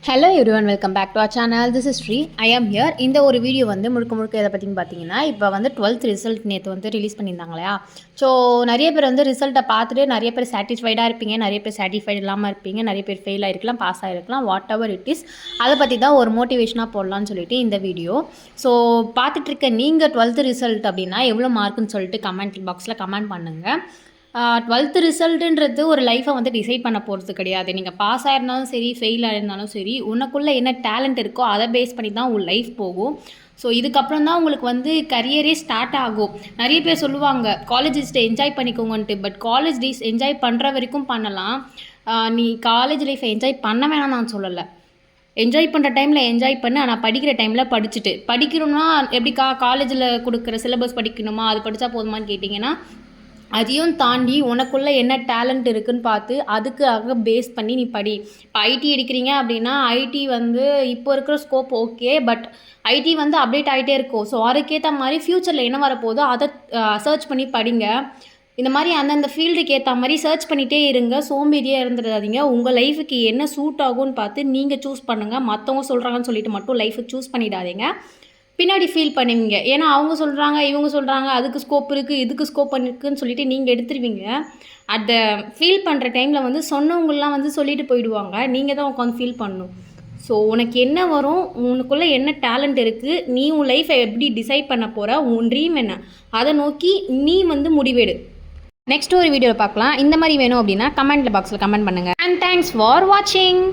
Hello everyone, welcome back to our channel. This is Sri. I am here. இந்த ஒரு video வந்து முழுக்க எதை பற்றின்னு பார்த்தீங்கன்னா, இப்போ வந்து 12th ரிசல்ட் நேற்று வந்து ரிலீஸ் பண்ணியிருந்தாங்க இல்லையா? ஸோ நிறைய பேர் வந்து ரிசல்ட்டை பார்த்துட்டு நிறைய பேர் சாட்டிஸ்ஃபைடாக இருப்பீங்க, நிறைய பேர் சாட்டிஸ்ஃபைடு இல்லாமல் இருப்பீங்க, நிறைய பேர் ஃபெயில் ஆகிருக்கலாம், பாஸ் ஆகிருக்கலாம், வாட் எவர் இட் இஸ். அதை பற்றி தான் ஒரு மோட்டிவேஷனாக போடலான்னு சொல்லிட்டு இந்த வீடியோ. ஸோ பார்த்துட்ருக்க நீங்கள் 12th ரிசல்ட் அப்படின்னா எவ்வளோ மார்க்குன்னு சொல்லிட்டு கமெண்ட் பாக்ஸில் கமெண்ட் பண்ணுங்கள். 12th ரிசல்ட்டுன்றது ஒரு லைஃப்பை வந்து டிசைட் பண்ண போகிறது கிடையாது. நீங்கள் பாஸ் ஆகிருந்தாலும் சரி, ஃபெயில் ஆகிருந்தாலும் சரி, உனக்குள்ளே என்ன டேலண்ட் இருக்கோ அதை பேஸ் பண்ணி தான் உங்கள் லைஃப் போகும். ஸோ இதுக்கப்புறம் தான் உங்களுக்கு வந்து கரியரே ஸ்டார்ட் ஆகும். நிறைய பேர் சொல்லுவாங்க காலேஜ் டேஸை என்ஜாய் பண்ணிக்கோங்கன்ட்டு. பட் காலேஜ் டேஸ் என்ஜாய் பண்ணுற வரைக்கும் பண்ணலாம். நீ காலேஜ் லைஃப்பை என்ஜாய் பண்ண வேணாம் நான் சொல்லலை. என்ஜாய் பண்ணுற டைமில் என்ஜாய் பண்ணு, ஆனால் படிக்கிற டைமில் படிச்சுட்டு. படிக்கணும்னா எப்படி காலேஜில் கொடுக்குற சிலபஸ் படிக்கணுமா, அது படித்தா போதுமான்னு கேட்டிங்கன்னா, அதையும் தாண்டி உனக்குள்ளே என்ன டேலண்ட் இருக்குதுன்னு பார்த்து அதுக்காக பேஸ் பண்ணி நீ படி. இப்போ ஐடி எடுக்கிறீங்க அப்படின்னா ஐடி வந்து இப்போ இருக்கிற ஸ்கோப் ஓகே, பட் ஐடி வந்து அப்டேட் ஆகிட்டே இருக்கும். ஸோ அதுக்கேற்ற மாதிரி ஃப்யூச்சரில் என்ன வரப்போதோ அதை சர்ச் பண்ணி படிங்க. இந்த மாதிரி அந்தந்த ஃபீல்டுக்கு ஏற்ற மாதிரி சர்ச் பண்ணிகிட்டே இருங்க. சோம்பேறியாக இருந்துடாதீங்க. உங்கள் லைஃபுக்கு என்ன சூட் ஆகும்னு பார்த்து நீங்கள் சூஸ் பண்ணுங்கள். மற்றவங்க சொல்கிறாங்கன்னு சொல்லிட்டு மட்டும் லைஃபை சூஸ் பண்ணிடாதீங்க. பின்னாடி ஃபீல் பண்ணுவீங்க. ஏன்னா அவங்க சொல்கிறாங்க, இவங்க சொல்கிறாங்க, அதுக்கு ஸ்கோப் இருக்குது, இதுக்கு ஸ்கோப் இருக்குதுன்னு சொல்லிட்டு நீங்கள் எடுத்துருவீங்க. அதை ஃபீல் பண்ணுற டைமில் வந்து சொன்னவங்களாம் வந்து சொல்லிட்டு போயிடுவாங்க. நீங்கள் தான் உட்காந்து ஃபீல் பண்ணணும். ஸோ உனக்கு என்ன வரும், உனக்குள்ளே என்ன டேலண்ட் இருக்குது, நீ உன் லைஃப்பை எப்படி டிசைட் பண்ண போகிற, உன் ட்ரீம் என்ன, அதை நோக்கி நீ வந்து முடிவெடு. நெக்ஸ்ட் ஒரு வீடியோவில் பார்க்கலாம். இந்த மாதிரி வேணும் அப்படின்னா கமெண்ட் பாக்ஸில் கமெண்ட் பண்ணுங்கள். அண்ட் தேங்க்ஸ் ஃபார் வாட்சிங்.